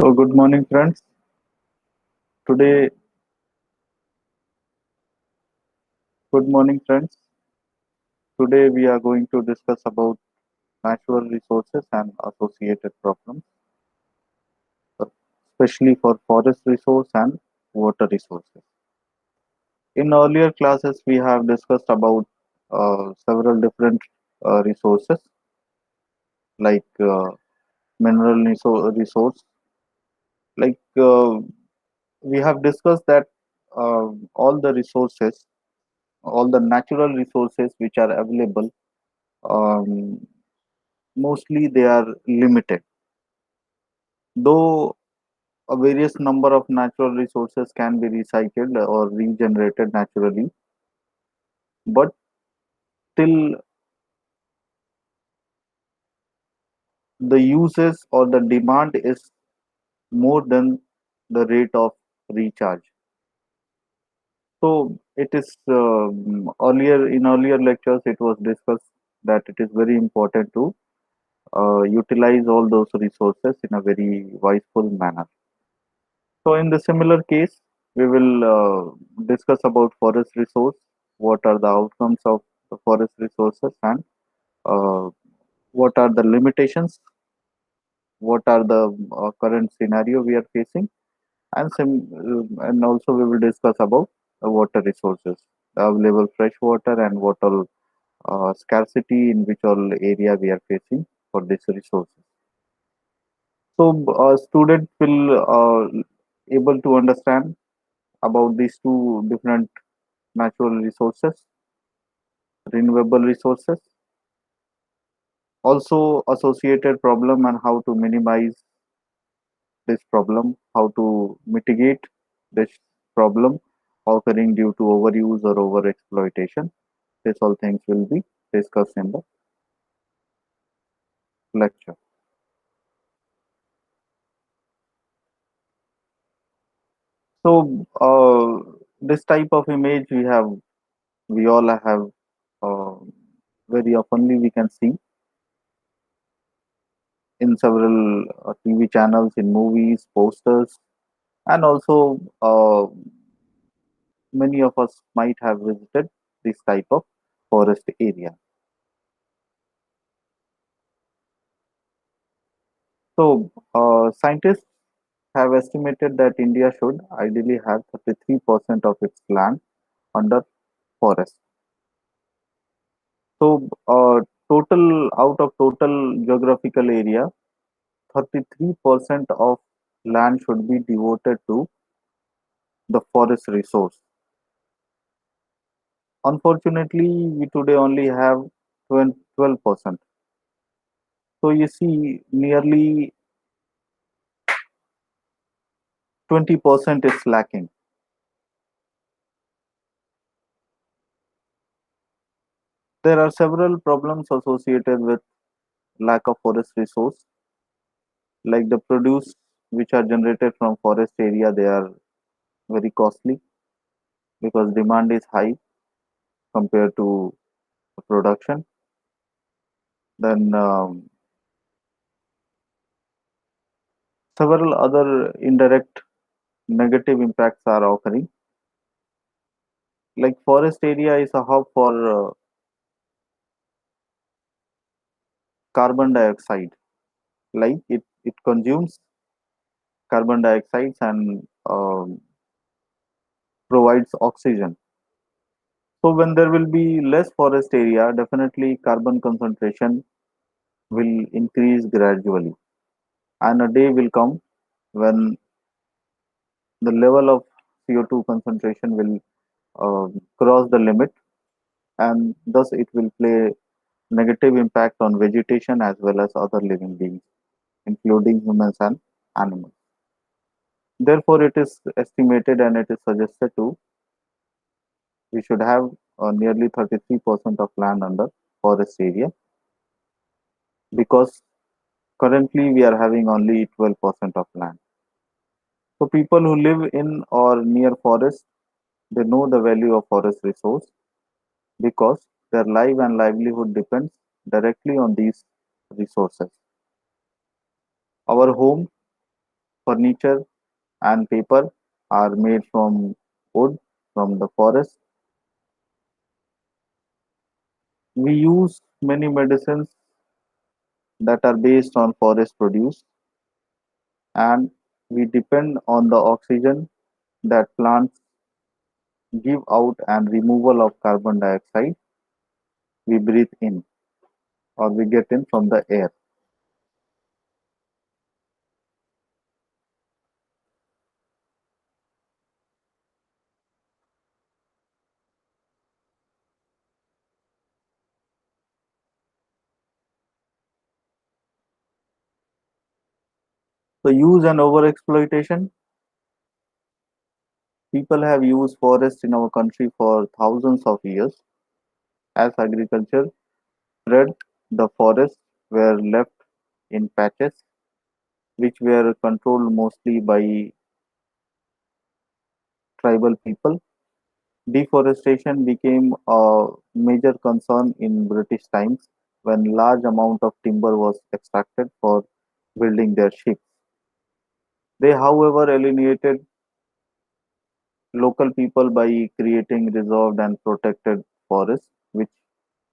So, good morning, friends. Today, good morning, friends. Today, we are going to discuss about natural resources and associated problems, especially for forest resource and water resources. In earlier classes, we have discussed about several different resources like mineral resource. Like we have discussed that all the resources, all the natural resources which are available. Um, Mostly they are limited. Though a various number of natural resources can be recycled or regenerated naturally, but still the uses or the demand is more than the rate of recharge. So it is earlier lectures it was discussed that it is very important to utilize all those resources in a very wiseful manner. So in the similar case, we will discuss about forest resource, what are the outcomes of the forest resources and uh, what are the limitations, what are the current scenario we are facing and also we will discuss about the water resources, the available fresh water and water scarcity in which all area we are facing for these resources. So student will able to understand about these two different natural resources, renewable resources, also associated problem and how to minimize this problem, how to mitigate this problem occurring due to overuse or over exploitation. These all things will be discussed in the lecture. So this type of image we all have uh, very oftenly we can see in several TV channels, in movies, posters, and also many of us might have visited this type of forest area. So, scientists have estimated that India should ideally have 33% of its land under forest. So, total out of total geographical area, 33% of land should be devoted to the forest resource. Unfortunately, we today only have 12%. So you see, nearly 20% is lacking. There are several problems associated with lack of forest resource, like the produce which are generated from forest area, they are very costly because demand is high compared to production. Then several other indirect negative impacts are occurring. Like forest area is a hub for carbon dioxide. Like it consumes carbon dioxide and provides oxygen. So when there will be less forest area, definitely carbon concentration will increase gradually. And a day will come when the level of CO2 concentration will cross the limit, and thus it will play negative impact on vegetation as well as other living beings, including humans and animals. Therefore, it is estimated and it is suggested to we should have nearly 33% of land under forest area because currently we are having only 12% of land. So people who live in or near forest, they know the value of forest resource because their life and livelihood depends directly on these resources. Our home Furniture and paper are made from wood from the forest. We use many medicines that are based on forest produce, and we depend on the oxygen that plants give out and removal of carbon dioxide we breathe in or we get in from the air. So use and overexploitation. People have used forests in our country for thousands of years. As agriculture spread, the forests were left in patches which were controlled mostly by tribal people. Deforestation became a major concern in British times when large amount of timber was extracted for building their ships. They, however, alienated local people by creating reserved and protected forests, which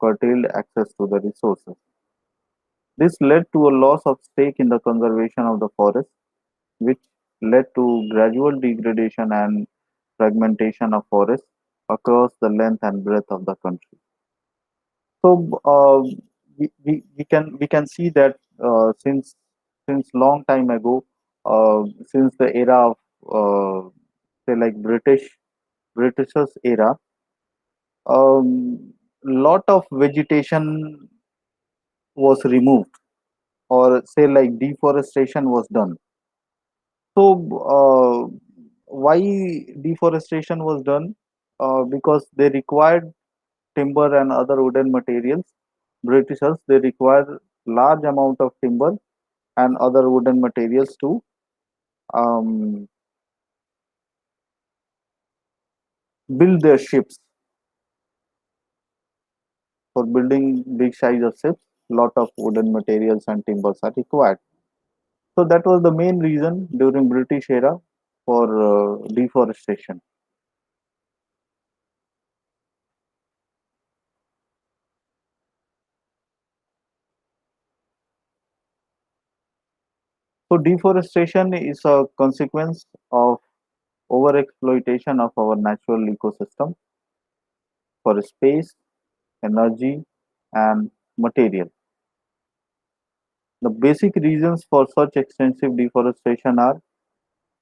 curtailed access to the resources. This led to a loss of stake in the conservation of the forest, which led to gradual degradation and fragmentation of forests across the length and breadth of the country. So we can see that since long time ago, since the era of say like Britishers era, lot of vegetation was removed, or say like deforestation was done. So why deforestation was done? Because they required timber and other wooden materials. Britishers, they require large amount of timber and other wooden materials to um, build their ships. For building big size of ships, lot of wooden materials and timbers are required. So that was the main reason during British era for deforestation. So deforestation is a consequence of overexploitation of our natural ecosystem for space, energy, and material. The basic reasons for such extensive deforestation are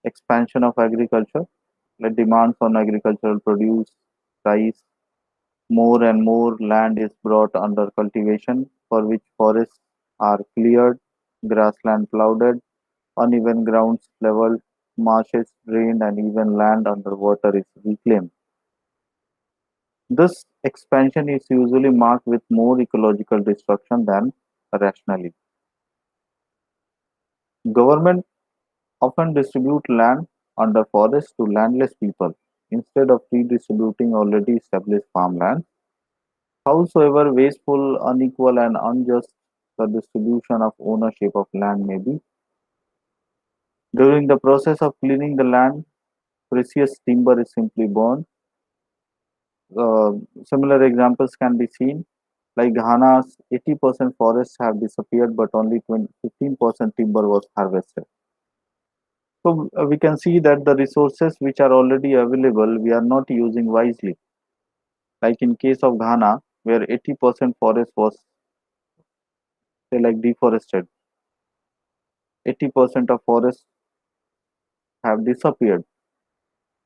expansion of agriculture, the demands on agricultural produce rise, more and more land is brought under cultivation, for which forests are cleared, grassland plowed, uneven grounds leveled, marshes drained, and even land underwater is reclaimed. This expansion is usually marked with more ecological destruction than rationally. Government often distribute land under forests to landless people instead of redistributing already established farmland. Howsoever wasteful, unequal, and unjust the distribution of ownership of land may be, during the process of clearing the land, precious timber is simply burned. Uh, Similar examples can be seen, like Ghana's 80% forests have disappeared, but only 15% timber was harvested. So we can see that the resources which are already available, we are not using wisely. Like in case of Ghana, where 80% forest was say like deforested, 80% of forests have disappeared.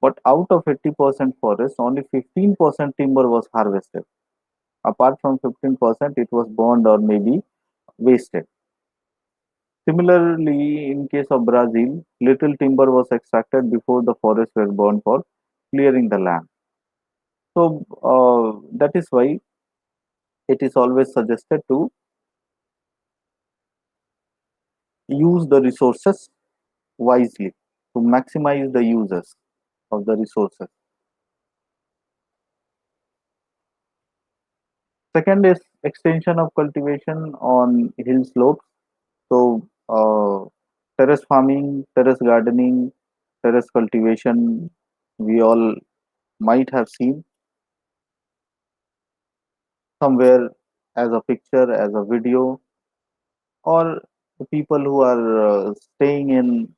But out of 80% forest, only 15% timber was harvested. Apart from 15%, it was burned or maybe wasted. Similarly, in case of Brazil, little timber was extracted before the forests were burned for clearing the land. So that is why it is always suggested to use the resources wisely to maximize the uses of the resources. Second is extension of cultivation on hill slopes. So Terrace farming, terrace gardening, terrace cultivation, we all might have seen somewhere as a picture, as a video, or the people who are staying in,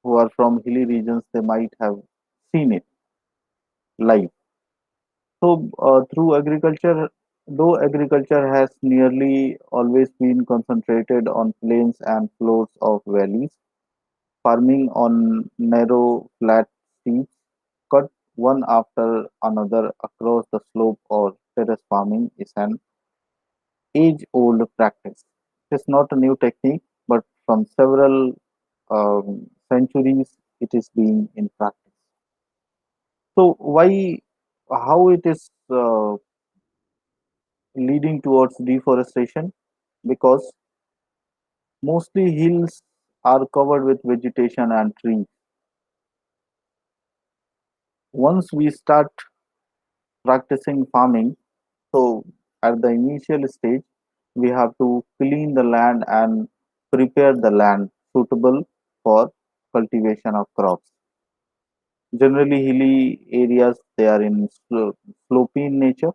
who are from hilly regions, they might have seen it live. So, through agriculture, though agriculture has nearly always been concentrated on plains and floors of valleys, farming on narrow, flat streets cut one after another across the slope or terrace farming is an age-old practice. It is not a new technique, but from several centuries it is being in practice. So why, how it is leading towards deforestation? Because mostly hills are covered with vegetation and trees. Once we start practicing farming, so at the initial stage, we have to clean the land and prepare the land suitable for cultivation of crops. Generally, hilly areas they are in slopy in nature.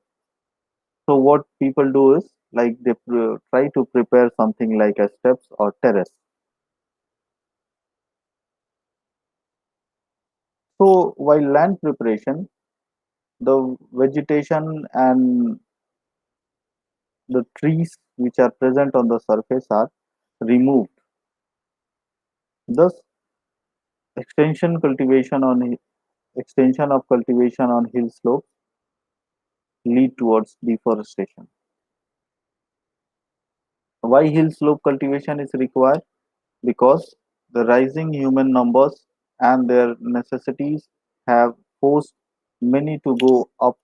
So what people do is like they try to prepare something like a steps or terrace. So while land preparation, the vegetation and the trees which are present on the surface are removed. Thus, extension cultivation on extension of cultivation on hill slopes lead towards deforestation. Why hill slope cultivation is required? Because the rising human numbers and their necessities have forced many to go up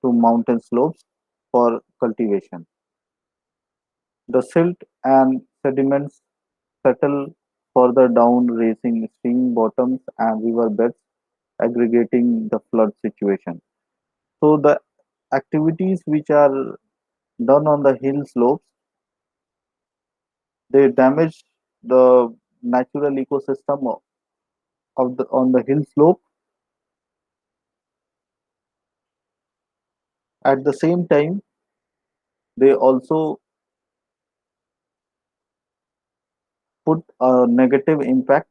to mountain slopes for cultivation. The silt and sediments settle further down, raising stream bottoms and river beds, aggregating the flood situation. So the activities which are done on the hill slopes, they damage the natural ecosystem of the on the hill slope. At the same time, they also put a negative impact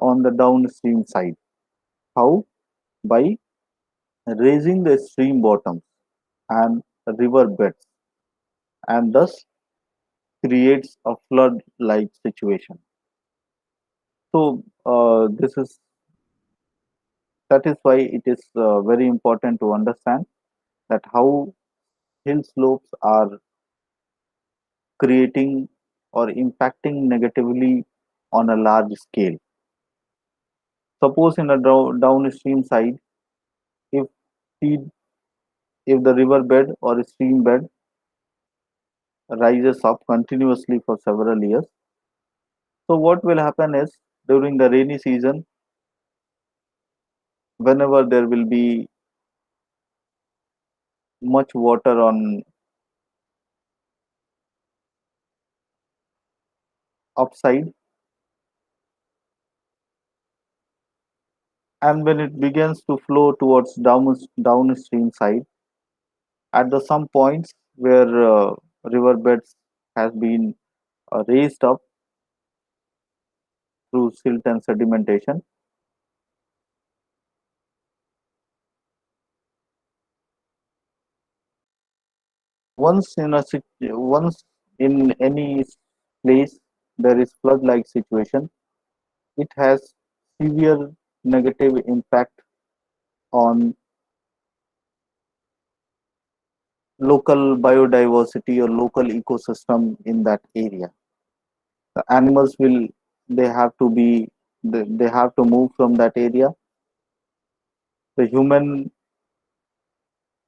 on the downstream side. How? By raising the stream bottoms and river beds, and thus creates a flood like situation. So this is that is why it is very important to understand that how hill slopes are creating or impacting negatively on a large scale. Suppose in a downstream side, if the if the river bed or stream bed rises up continuously for several years, so what will happen is during the rainy season, whenever there will be much water on upside, and when it begins to flow towards downstream side, at the some points where river beds has been raised up through silt and sedimentation, once in any place there is flood like situation, it has severe negative impact on local biodiversity or local ecosystem in that area. The animals will they have to be they have to move from that area. The human,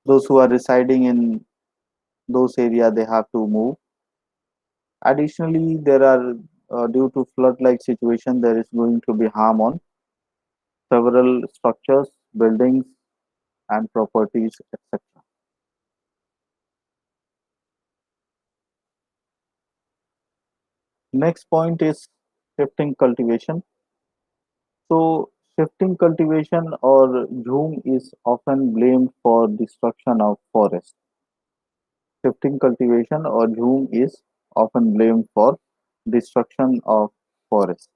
those who are residing in those area, they have to move. Additionally, there are due to flood like situation, there is going to be harm on several structures, buildings and properties, etc. Next point is Shifting cultivation. So, shifting cultivation or zoom is often blamed for destruction of forest. Shifting cultivation or zoom is often blamed for destruction of forest.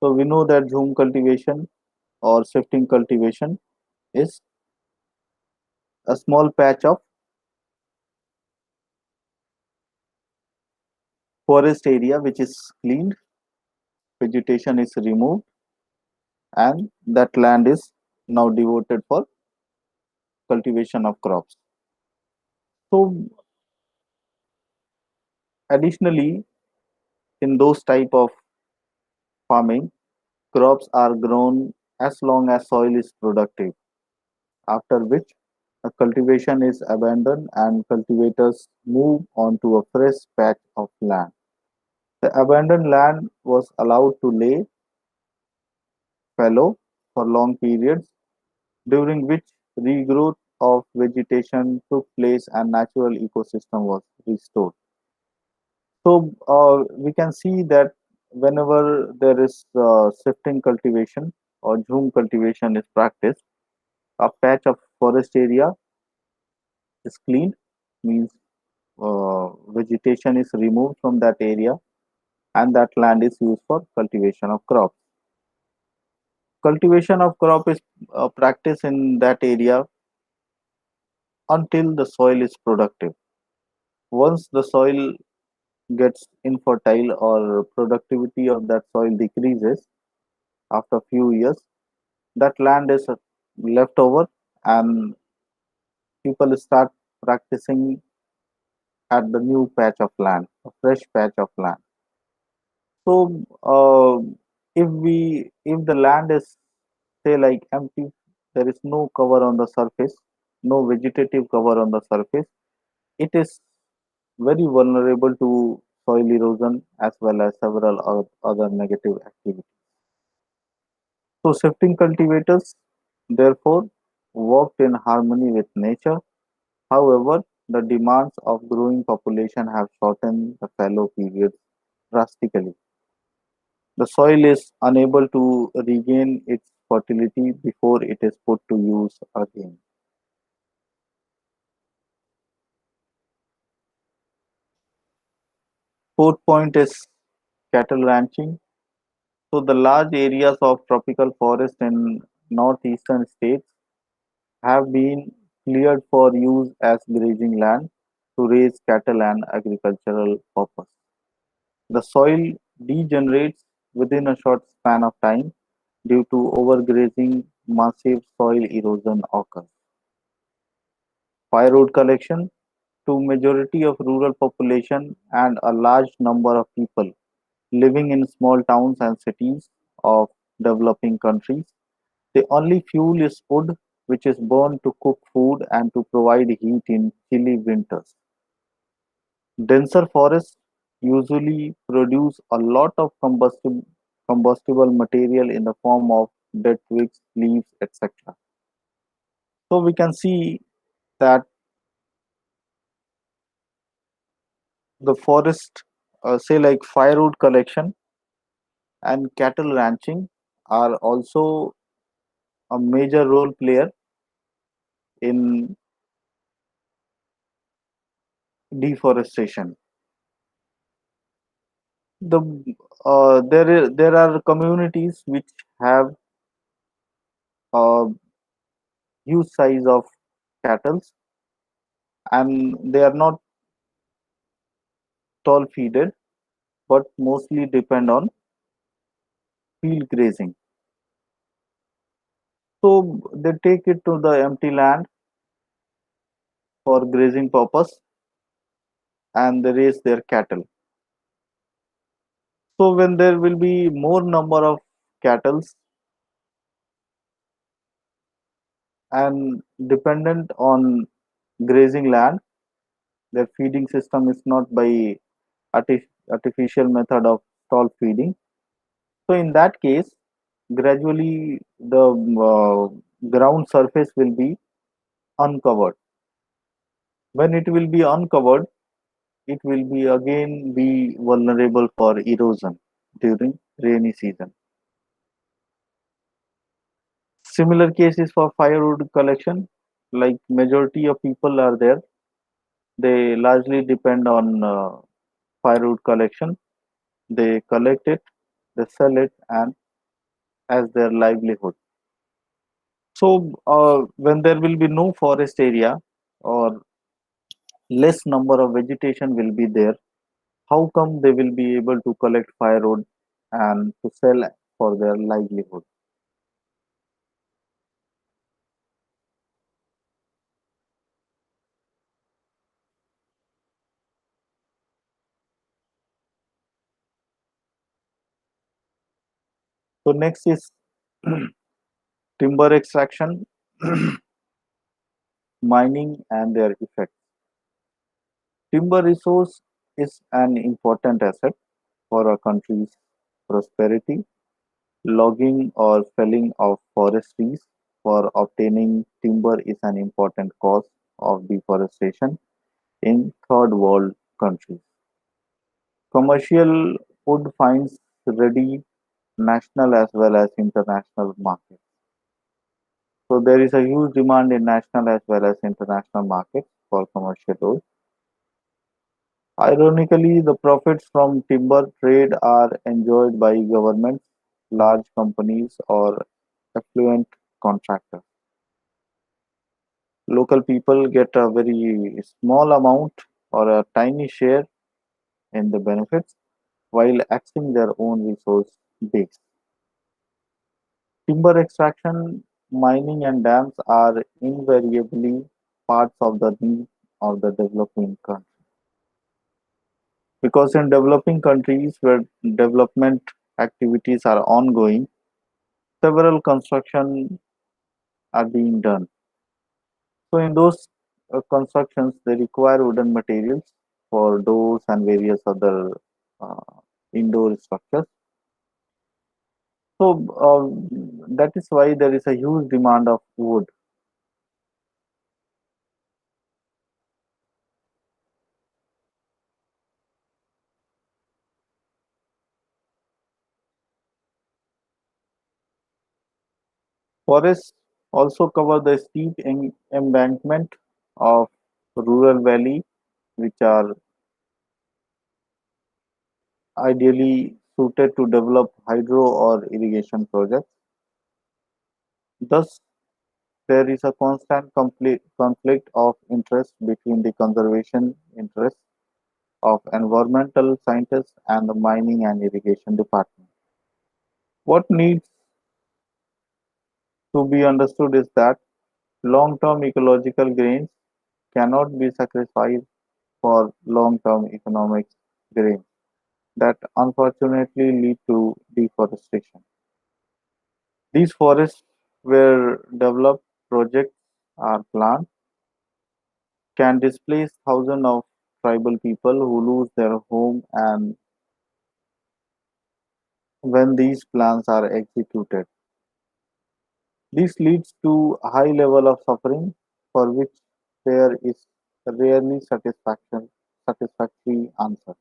So, we know that zoom cultivation or shifting cultivation is a small patch of forest area which is cleaned, vegetation is removed, and that land is now devoted for cultivation of crops. So, additionally, in those type of farming, crops are grown as long as soil is productive, after which a cultivation is abandoned and cultivators move on to a fresh patch of land. The abandoned land was allowed to lay fallow for long periods, during which regrowth of vegetation took place and natural ecosystem was restored. So we can see that whenever there is shifting cultivation or zoom cultivation is practiced, a patch of forest area is cleaned, means vegetation is removed from that area, and that land is used for cultivation of crops. Cultivation of crop is practiced in that area until the soil is productive. Once the soil gets infertile or productivity of that soil decreases after few years, that land is left over and people start practicing at the new patch of land, a fresh patch of land. So if the land is say like empty, there is no cover on the surface, no vegetative cover on the surface, it is very vulnerable to soil erosion as well as several other negative activities. So shifting cultivators therefore worked in harmony with nature. However, the demands of growing population have shortened the fallow periods drastically. The soil is unable to regain its fertility before it is put to use again. Fourth point is cattle ranching. So the large areas of tropical forest in northeastern states have been cleared for use as grazing land to raise cattle and agricultural purpose. The soil degenerates within a short span of time due to overgrazing. Massive soil erosion occurs. Firewood collection. To majority of rural population and a large number of people living in small towns and cities of developing countries, the only fuel is wood, which is burned to cook food and to provide heat in chilly winters. Denser forests usually produce a lot of combustible material in the form of dead twigs, leaves, etc. So we can see that the forest, say like firewood collection and cattle ranching, are also a major role player in deforestation. The there are communities which have a huge size of cattle and they are not tall feeded but mostly depend on field grazing. So they take it to the empty land for grazing purpose and they raise their cattle. So when there will be more number of cattle and dependent on grazing land, their feeding system is not by artificial method of stall feeding. So in that case, gradually the ground surface will be uncovered. When it will be uncovered, it will be again be vulnerable for erosion. during rainy season. Similar cases for firewood collection, like majority of people are there, they largely depend on firewood collection. They collect it, they sell it, and as their livelihood. So, when there will be no forest area or less number of vegetation will be there, how come they will be able to collect firewood and to sell for their livelihood? So, next is timber extraction, mining, and their effects. Timber resource is an important asset for a country's prosperity. Logging or felling of forest trees for obtaining timber is an important cause of deforestation in third world countries. Commercial wood finds ready national as well as international markets. So there is a huge demand in national as well as international markets for commercial wood. Ironically, the profits from timber trade are enjoyed by governments, large companies, or affluent contractors. Local people get a very small amount or a tiny share in the benefits while axing their own resource base. Timber extraction, mining, and dams are invariably parts of the need of the developing country. Because in developing countries where development activities are ongoing, several construction are being done. So in those constructions, they require wooden materials for doors and various other uh, indoor structures. So that is why there is a huge demand of wood. Forests also cover the steep embankment of rural valley, which are ideally suited to develop hydro or irrigation projects. Thus, there is a constant conflict of interest between the conservation interests of environmental scientists and the mining and irrigation department. What needs to be understood is that long-term ecological gains cannot be sacrificed for long-term economic gains that unfortunately lead to deforestation. These forests where developed projects are planned can displace thousands of tribal people who lose their home and when these plans are executed. This leads to a high level of suffering for which there is rarely satisfactory answer.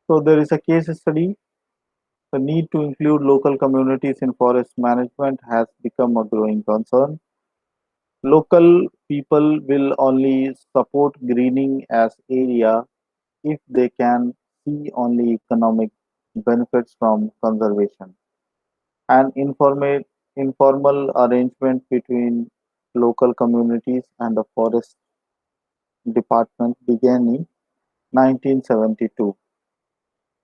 So there is a case study. The need to include local communities in forest management has become a growing concern. Local people will only support greening as area if they can see only economic benefits from conservation. An informal arrangement between local communities and the forest department began in 1972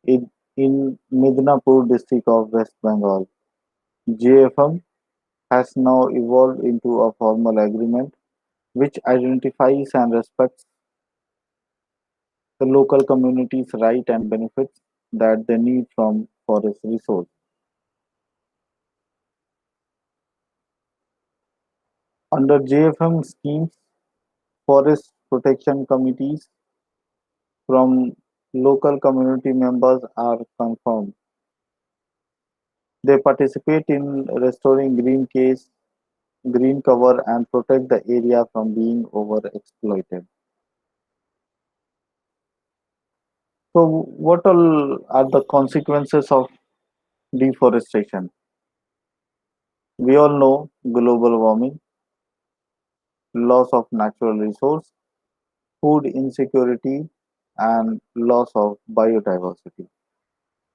in Midnapur district of West Bengal. JFM has now evolved into a formal agreement which identifies and respects the local community's right and benefits that they need from forest resource. Under JFM schemes, forest protection committees from local community members are confirmed. They participate in restoring green cover and protect the area from being overexploited. So, what all are the consequences of deforestation? We all know global warming, loss of natural resource, food insecurity, and loss of biodiversity.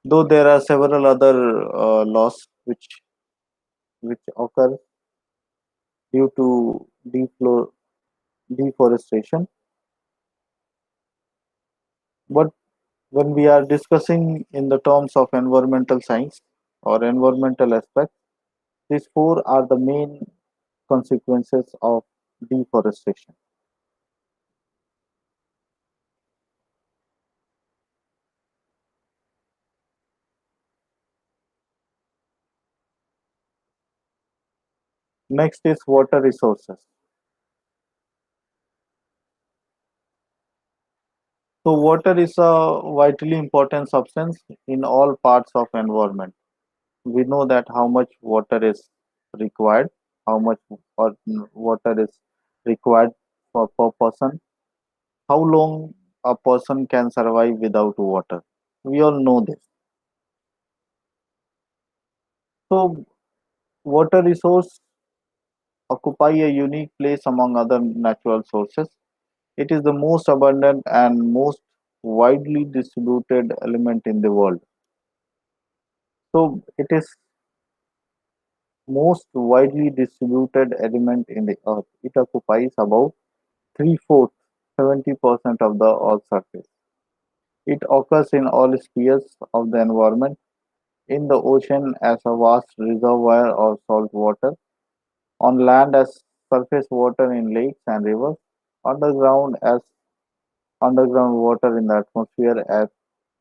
Though there are several other loss which occur due to deforestation, but when we are discussing in the terms of environmental science or environmental aspects, these four are the main consequences of deforestation. Next is water resources. So water is a vitally important substance in all parts of environment. We know that how much water is required, how much water is required for per person, how long a person can survive without water. We all know this. So water resource occupy a unique place among other natural sources. It is the most abundant and most widely distributed element in the world. So it is most widely distributed element in the earth. It occupies about three-fourths, 70% of the earth's surface. It occurs in all spheres of the environment, in the ocean as a vast reservoir of salt water, on land as surface water in lakes and rivers, underground as underground water in the atmosphere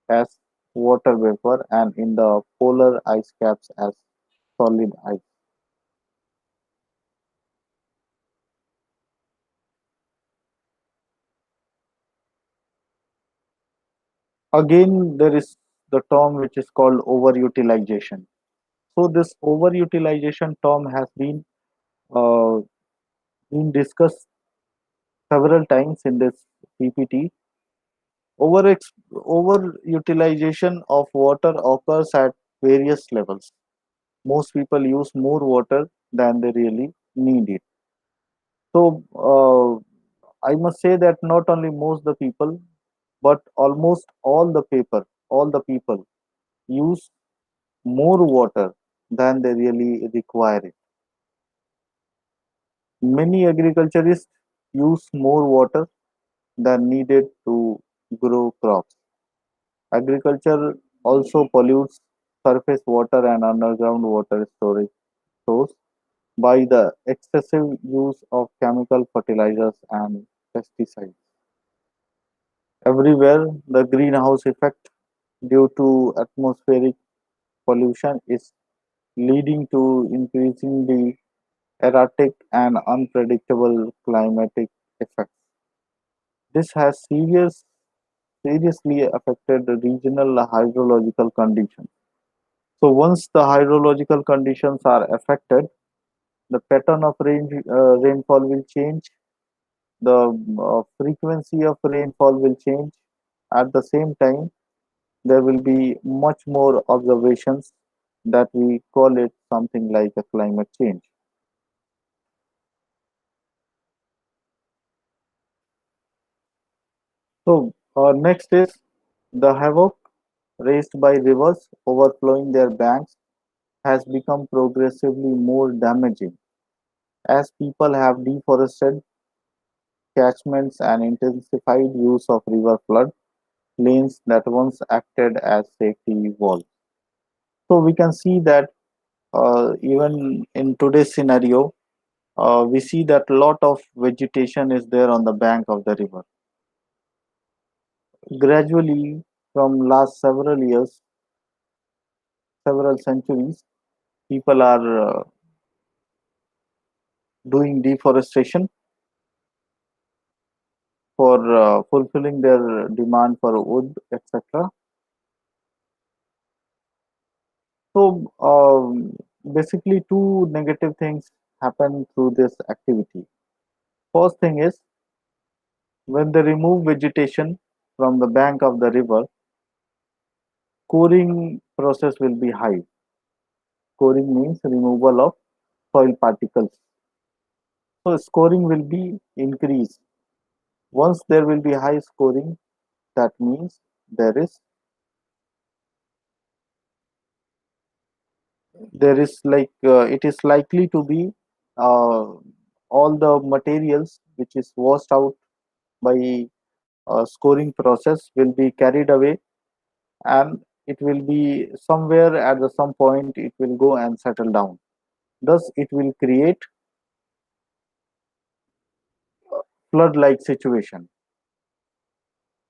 as water vapor, and in the polar ice caps as solid ice. Again, there is the term which is called overutilization. So this overutilization term has uh, been discussed several times in this PPT. Overutilization of water occurs at various levels. Most people use more water than they really need it. So I must say that not only most the people, but almost all the people use more water than they really require it. Many agriculturists use more water than needed to grow crops. Agriculture also pollutes surface water and underground water storage source by the excessive use of chemical fertilizers and pesticides. Everywhere, the greenhouse effect due to atmospheric pollution is leading to increasingly erratic and unpredictable climatic effects. This has seriously affected the regional hydrological conditions. So once the hydrological conditions are affected, the pattern of rainfall will change, the frequency of rainfall will change. At the same time, there will be much more observations that we call it something like a climate change. So next is the havoc raised by rivers overflowing their banks has become progressively more damaging as people have deforested catchments and intensified use of river flood lanes that once acted as safety walls. So we can see that even in today's scenario, we see that lot of vegetation is there on the bank of the river. Gradually, from last several years, several centuries, people are doing deforestation for fulfilling their demand for wood, etc. So basically, two negative things happen through this activity. First thing is when they remove vegetation from the bank of the river, scoring process will be high. Scoring means removal of soil particles. So scoring will be increased. Once there will be high scoring, that means there is it is likely to be uh, all the materials which is washed out by scoring process will be carried away, and it will be somewhere at the some point it will go and settle down. Thus it will create flood like situation.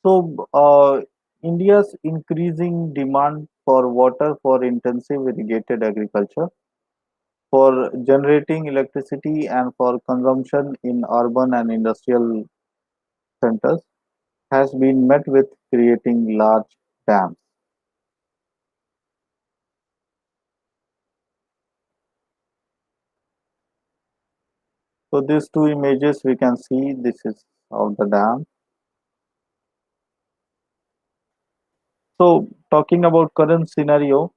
So India's increasing demand for water for intensive irrigated agriculture, for generating electricity and for consumption in urban and industrial centers has been met with creating large dams. So these two images we can see, this is of the dam. So talking about current scenario,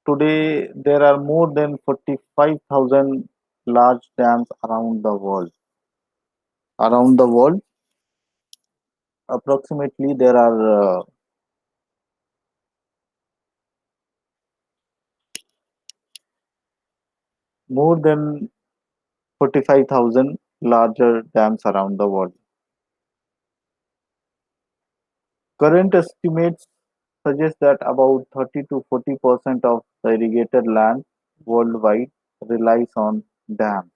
today there are more than 45,000 large dams around the world. Around the world, approximately there are more than 45,000 larger dams around the world. Current estimates suggest that about 30 to 40% of the irrigated land worldwide relies on dams.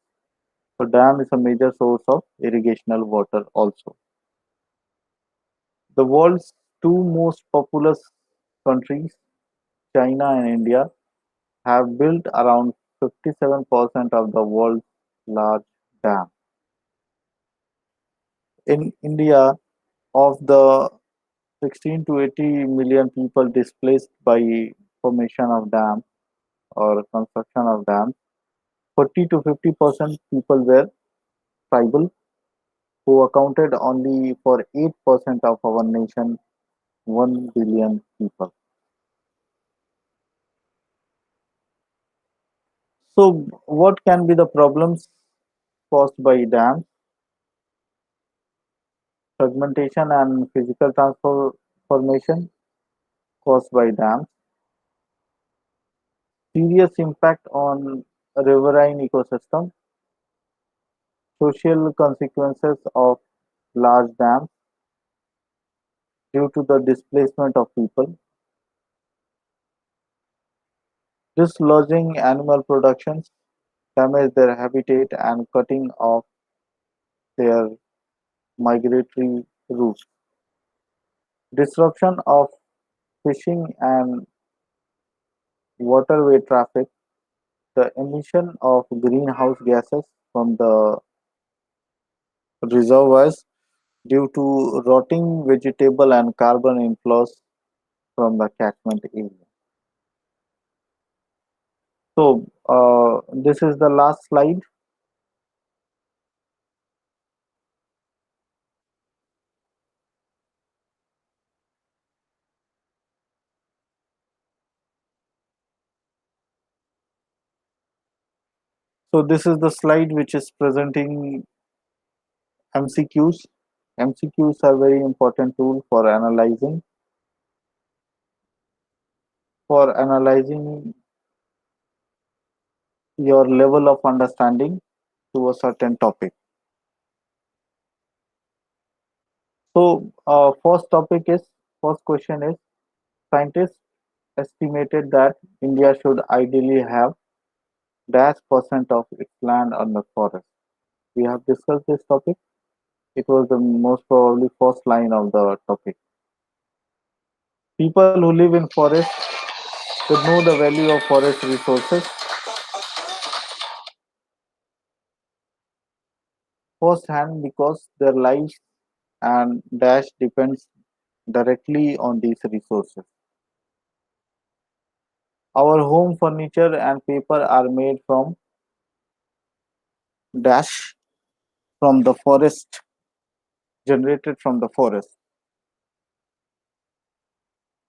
So dam is a major source of irrigational water also. The world's two most populous countries, China and India, have built around 57% of the world's large dams. In India, of the 16 to 80 million people displaced by formation of dams or construction of dams, 40 to 50% people were tribal, who accounted only for 8% of our nation, 1 billion people. So, what can be the problems caused by dams? Fragmentation and physical transformation caused by dams, serious impact on riverine ecosystem, social consequences of large dams due to the displacement of people, dislodging animal productions, damage their habitat and cutting off their migratory routes, disruption of fishing and waterway traffic, the emission of greenhouse gases from the reservoirs due to rotting vegetable and carbon inflows from the catchment area. So this is the last slide. So this is the slide which is presenting MCQs. MCQs are very important tool for analyzing your level of understanding to a certain topic. So first question is, scientists estimated that India should ideally have dash percent of its land under forest. We have discussed this topic. It was the most probably first line of the topic. People who live in forest should know the value of forest resources firsthand because their lives and dash depends directly on these resources. Our home furniture and paper are made from dash from the forest, generated from the forest.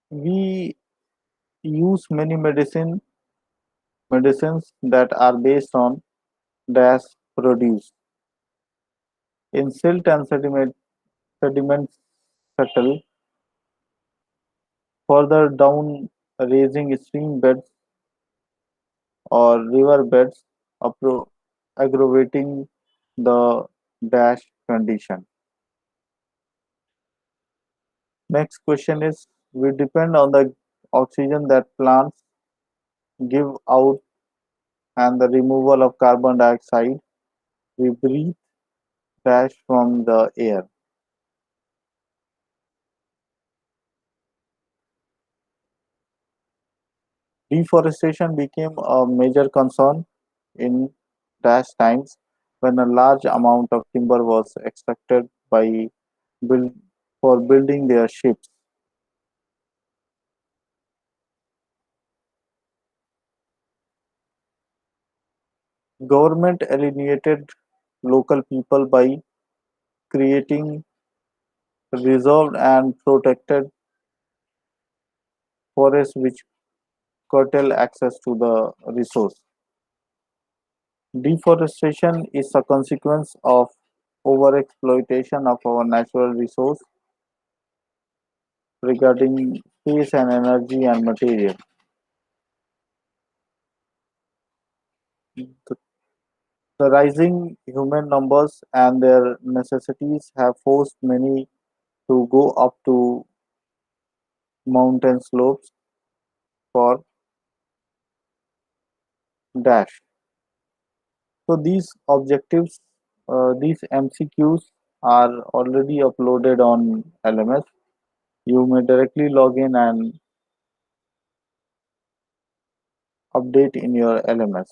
We use many medicines that are based on dash produce in silt and sediments settle further down, raising stream beds or river beds, aggravating the dash condition. Next question is, we depend on the oxygen that plants give out and the removal of carbon dioxide we breathe dash from the air. Deforestation became a major concern in dash times when a large amount of timber was extracted by build, for building their ships. Government alienated local people by creating reserved and protected forests which curtail access to the resource. Deforestation is a consequence of overexploitation of our natural resource regarding space and energy and material. The rising human numbers and their necessities have forced many to go up to mountain slopes for dash. So these objectives, these MCQs are already uploaded on LMS. You may directly log in and update in your LMS.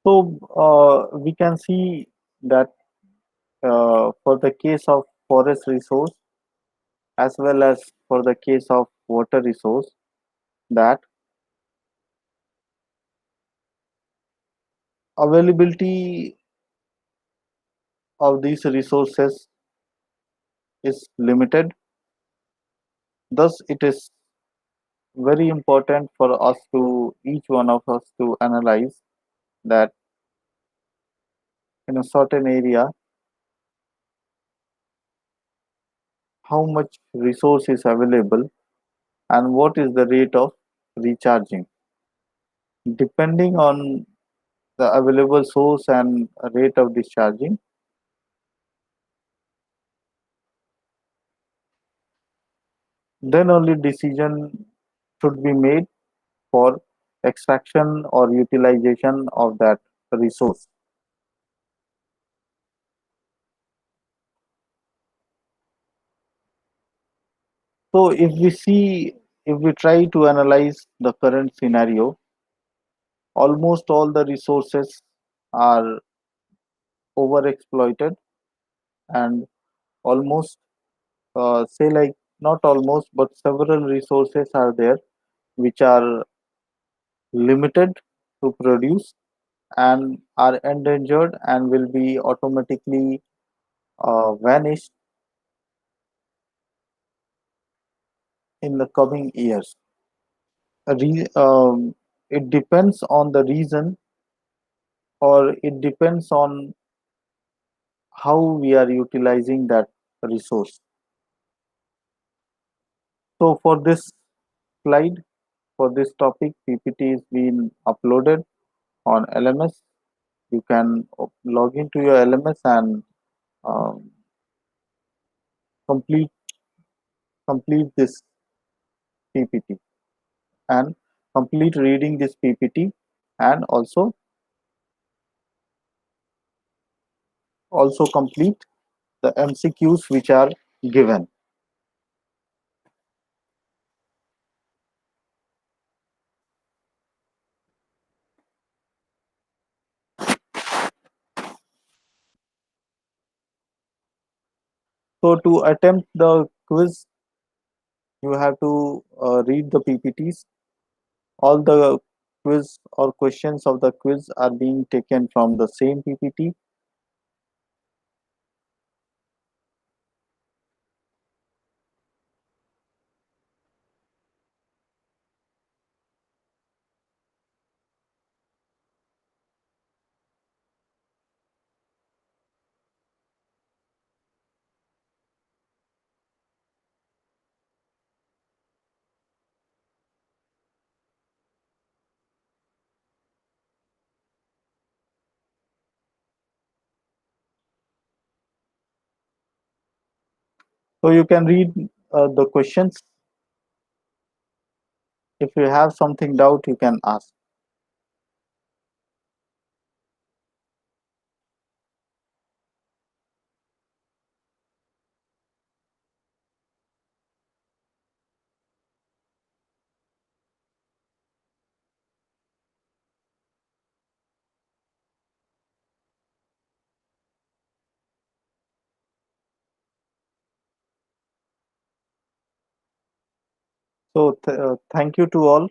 So we can see that for the case of forest resource as well as for the case of water resource, that availability of these resources is limited. Thus, it is very important for us to, each one of us, to analyze that in a certain area how much resource is available and what is the rate of recharging. Depending on the available source and rate of discharging, then only decision should be made for extraction or utilization of that resource. So if we try to analyze the current scenario, almost all the resources are overexploited and almost say like not almost but several resources are there which are limited to produce and are endangered and will be automatically vanished in the coming years. It depends on the reason or it depends on how we are utilizing that resource. So for this slide, for this topic. PPT is being uploaded on LMS. You can log into your LMS and um, complete complete this PPT and complete reading this PPT, and also complete the MCQs which are given. So to attempt the quiz, you have to read the PPTs. All the quiz or questions of the quiz are being taken from the same PPT. So you can read the questions. If you have something doubt, you can ask. So thank you to all.